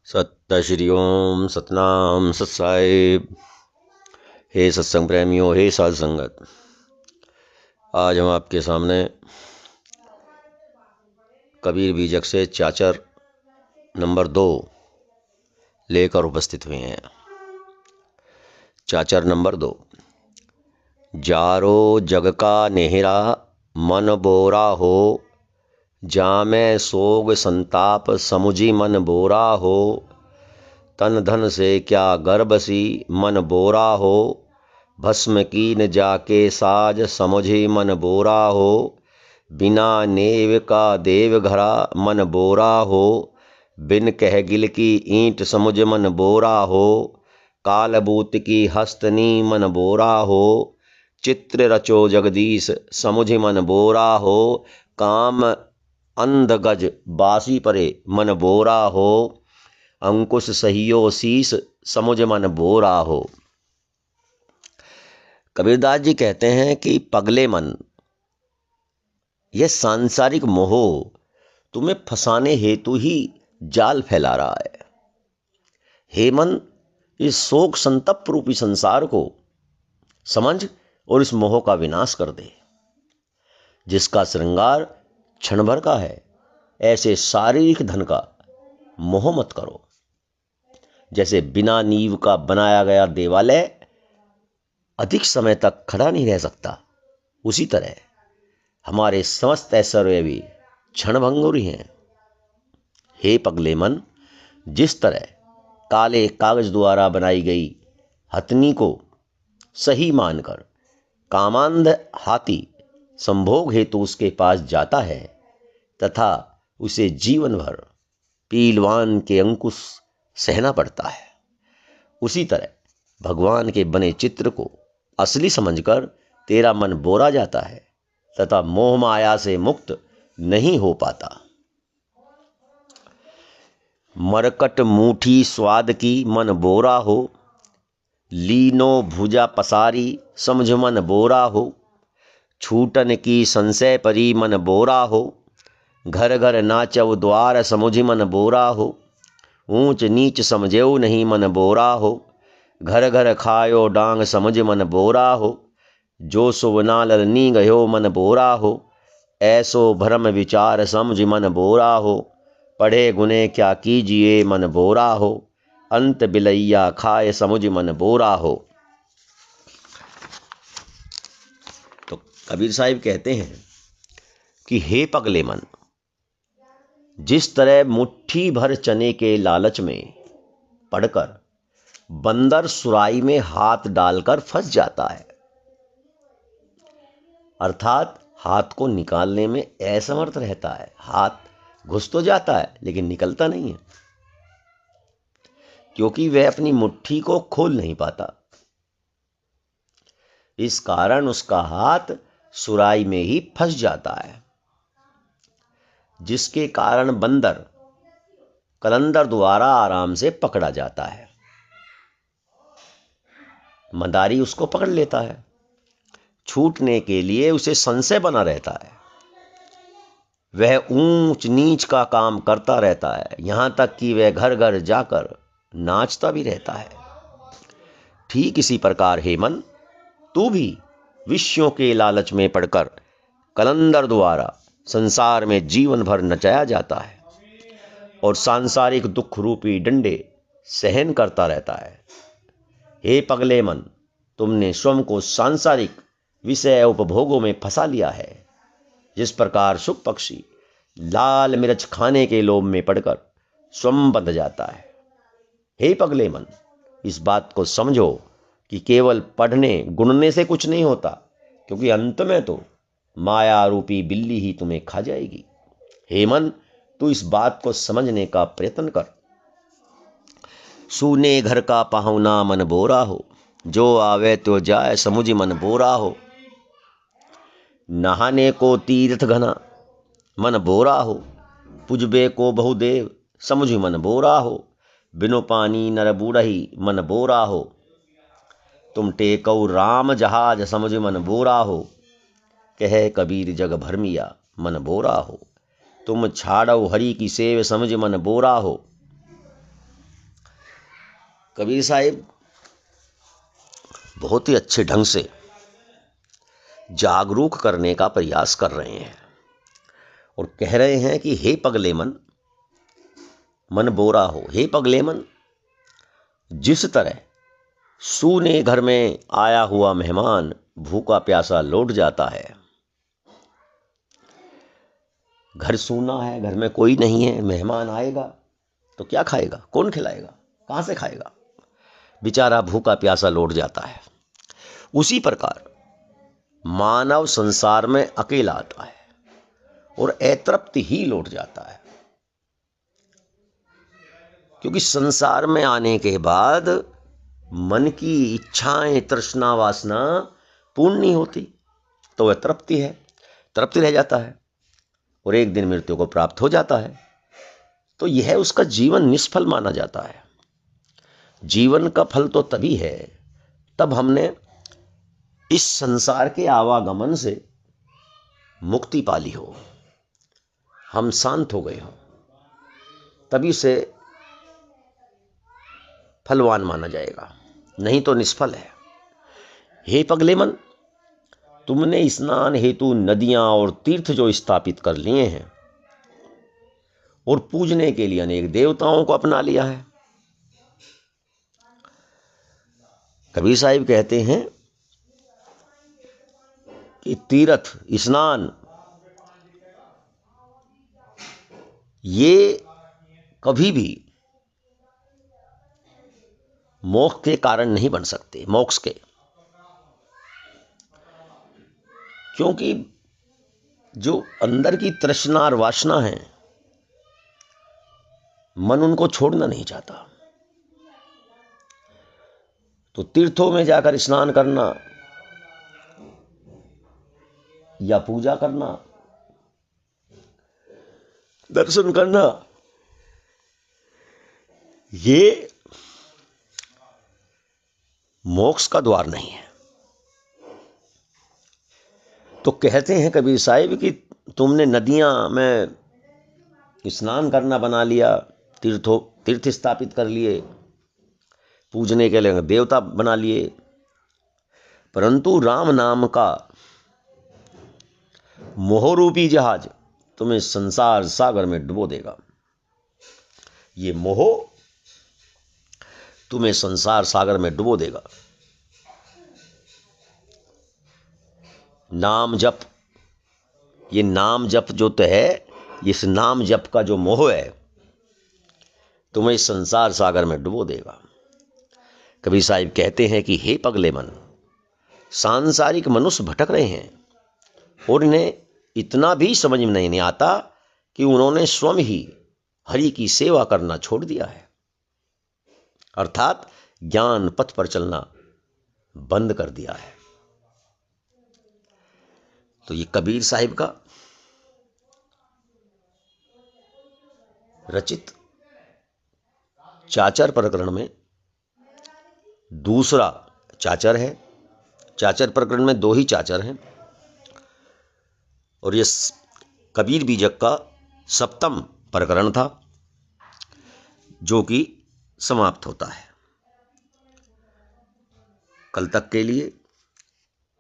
सत्य श्री ओम सतनाम सत साहिब। हे सत्संग प्रेमियों, हे साध संगत, आज हम आपके सामने कबीर बीजक से चाचर नंबर 2 लेकर उपस्थित हुए हैं। चाचर नंबर 2। जारो जग का नेहरा मन बोरा हो, जामे सोग संताप समुझी मन बोरा हो। तन धन से क्या गर्बसी मन बोरा हो, भस्म कीन जाके साज समुझी मन बोरा हो। बिना नेव का देव घरा मन बोरा हो, बिन कह गिल की ईंट समुझ मन बोरा हो। कालबूत की हस्तनी मन बोरा हो, चित्र रचो जगदीश समुझ मन बोरा हो। काम अंध गज बासी परे मन बोरा हो, अंकुश सहियो शीस समुझ मन बोरा हो। कबीरदास जी कहते हैं कि पगले मन, यह सांसारिक मोह तुम्हें फंसाने हेतु ही जाल फैला रहा है। हे मन, इस शोक संतप्त रूपी संसार को समझ और इस मोह का विनाश कर दे। जिसका श्रृंगार क्षण भर का है, ऐसे शारीरिक धन का मोह मत करो। जैसे बिना नींव का बनाया गया देवालय अधिक समय तक खड़ा नहीं रह सकता, उसी तरह हमारे समस्त ऐश्वर्य भी क्षणभंगुर ही हैं। हे पगले मन, जिस तरह काले कागज द्वारा बनाई गई हथनी को सही मानकर कामांध हाथी संभोग हेतु उसके पास जाता है तथा उसे जीवन भर पीलवान के अंकुश सहना पड़ता है, उसी तरह भगवान के बने चित्र को असली समझकर तेरा मन बोरा जाता है तथा मोह माया से मुक्त नहीं हो पाता। मरकट मूठी स्वाद की मन बोरा हो, लीनो भुजा पसारी समझ मन बोरा हो। छूटन की संशय परी मन बोरा हो, घर घर नाचव द्वार समुझ मन बोरा हो। ऊंच नीच समझेऊ नहीं मन बोरा हो, घर घर खायो डांग समझ मन बोरा हो। जो सुव नालर नी गयो मन बोरा हो, ऐसो भ्रम विचार समझ मन बोरा हो। पढ़े गुने क्या कीजिए मन बोरा हो, अंत बिलैया खाए समुझ मन बोरा हो। तो कबीर साहिब कहते हैं कि हे पगले मन, जिस तरह मुट्ठी भर चने के लालच में पड़कर बंदर सुराई में हाथ डालकर फंस जाता है, अर्थात हाथ को निकालने में असमर्थ रहता है। हाथ घुस तो जाता है लेकिन निकलता नहीं है, क्योंकि वह अपनी मुट्ठी को खोल नहीं पाता। इस कारण उसका हाथ सुराई में ही फंस जाता है, जिसके कारण बंदर कलंदर द्वारा आराम से पकड़ा जाता है। मदारी उसको पकड़ लेता है, छूटने के लिए उसे संशय बना रहता है। वह ऊंच नीच का काम करता रहता है, यहां तक कि वह घर घर जाकर नाचता भी रहता है। ठीक इसी प्रकार हे मन, तू भी विषयों के लालच में पड़कर कलंदर द्वारा संसार में जीवन भर नचाया जाता है और सांसारिक दुख रूपी डंडे सहन करता रहता है। हे पगले मन, तुमने स्वयं को सांसारिक विषय उपभोगों में फंसा लिया है। जिस प्रकार शुक पक्षी लाल मिर्च खाने के लोभ में पड़कर स्वयं बंध जाता है। हे पगले मन, इस बात को समझो कि केवल पढ़ने गुणने से कुछ नहीं होता, क्योंकि अंत में तो माया रूपी बिल्ली ही तुम्हें खा जाएगी। हे मन, तू इस बात को समझने का प्रयत्न कर। सूने घर का पाहुना मन बोरा हो, जो आवे तो जाए समुझ मन बोरा हो। नहाने को तीर्थ घना मन बोरा हो, पुजबे को बहुदेव समुझ मन बोरा हो। बिनु पानी नर बूढ़ही मन बोरा हो, तुम टेकऊ राम जहाज समझ मन बोरा हो। कहे कबीर जग भरमिया मन बोरा हो, तुम छाड़ो हरि की सेव समझ मन बोरा हो। कबीर साहिब बहुत ही अच्छे ढंग से जागरूक करने का प्रयास कर रहे हैं और कह रहे हैं कि हे पगले मन, मन बोरा हो। हे पगले मन, जिस तरह सूने घर में आया हुआ मेहमान भूखा प्यासा लौट जाता है। घर सूना है, घर में कोई नहीं है, मेहमान आएगा तो क्या खाएगा, कौन खिलाएगा, कहाँ से खाएगा, बेचारा भूखा प्यासा लौट जाता है। उसी प्रकार मानव संसार में अकेला आता है और अतृप्त ही लौट जाता है, क्योंकि संसार में आने के बाद मन की इच्छाएं, तृष्णा, वासना पूर्ण नहीं होती, तो वह तृप्ति है, तृप्ति रह जाता है और एक दिन मृत्यु को प्राप्त हो जाता है। तो यह उसका जीवन निष्फल माना जाता है। जीवन का फल तो तभी है तब हमने इस संसार के आवागमन से मुक्ति पाली हो, हम शांत हो गए हो, तभी से फलवान माना जाएगा, नहीं तो निष्फल है। हे पगले मन, तुमने स्नान हेतु नदियां और तीर्थ जो स्थापित कर लिए हैं और पूजने के लिए अनेक देवताओं को अपना लिया है। कबीर साहिब कहते हैं कि तीर्थ, स्नान ये कभी भी मोक्ष के कारण नहीं बन सकते, मोक्ष के, क्योंकि जो अंदर की तृष्णा और वासना है, मन उनको छोड़ना नहीं चाहता। तो तीर्थों में जाकर स्नान करना या पूजा करना, दर्शन करना, ये मोक्ष का द्वार नहीं है। तो कहते हैं कबीर साहिब कि तुमने नदियां में स्नान करना बना लिया, तीर्थ स्थापित कर लिए, पूजने के लिए देवता बना लिए, परंतु राम नाम का मोहरूपी जहाज तुम्हें संसार सागर में डुबो देगा। ये मोह तुम्हें संसार सागर में डुबो देगा। नाम जप, ये नाम जप जो तो है, इस नाम जप का जो मोह है तुम्हें संसार सागर में डुबो देगा। कबीर साहिब कहते हैं कि हे पगले मन, सांसारिक मनुष्य भटक रहे हैं और इन्हें इतना भी समझ में नहीं आता कि उन्होंने स्वयं ही हरि की सेवा करना छोड़ दिया है, अर्थात ज्ञान पथ पर चलना बंद कर दिया है। तो ये कबीर साहिब का रचित चाचर प्रकरण में दूसरा चाचर है। चाचर प्रकरण में 2 ही चाचर हैं और ये कबीर बीजक का 7वां प्रकरण था जो कि समाप्त होता है। कल तक के लिए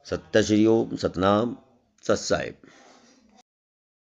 सत्य श्री ओम, सतनाम, सत साहिब।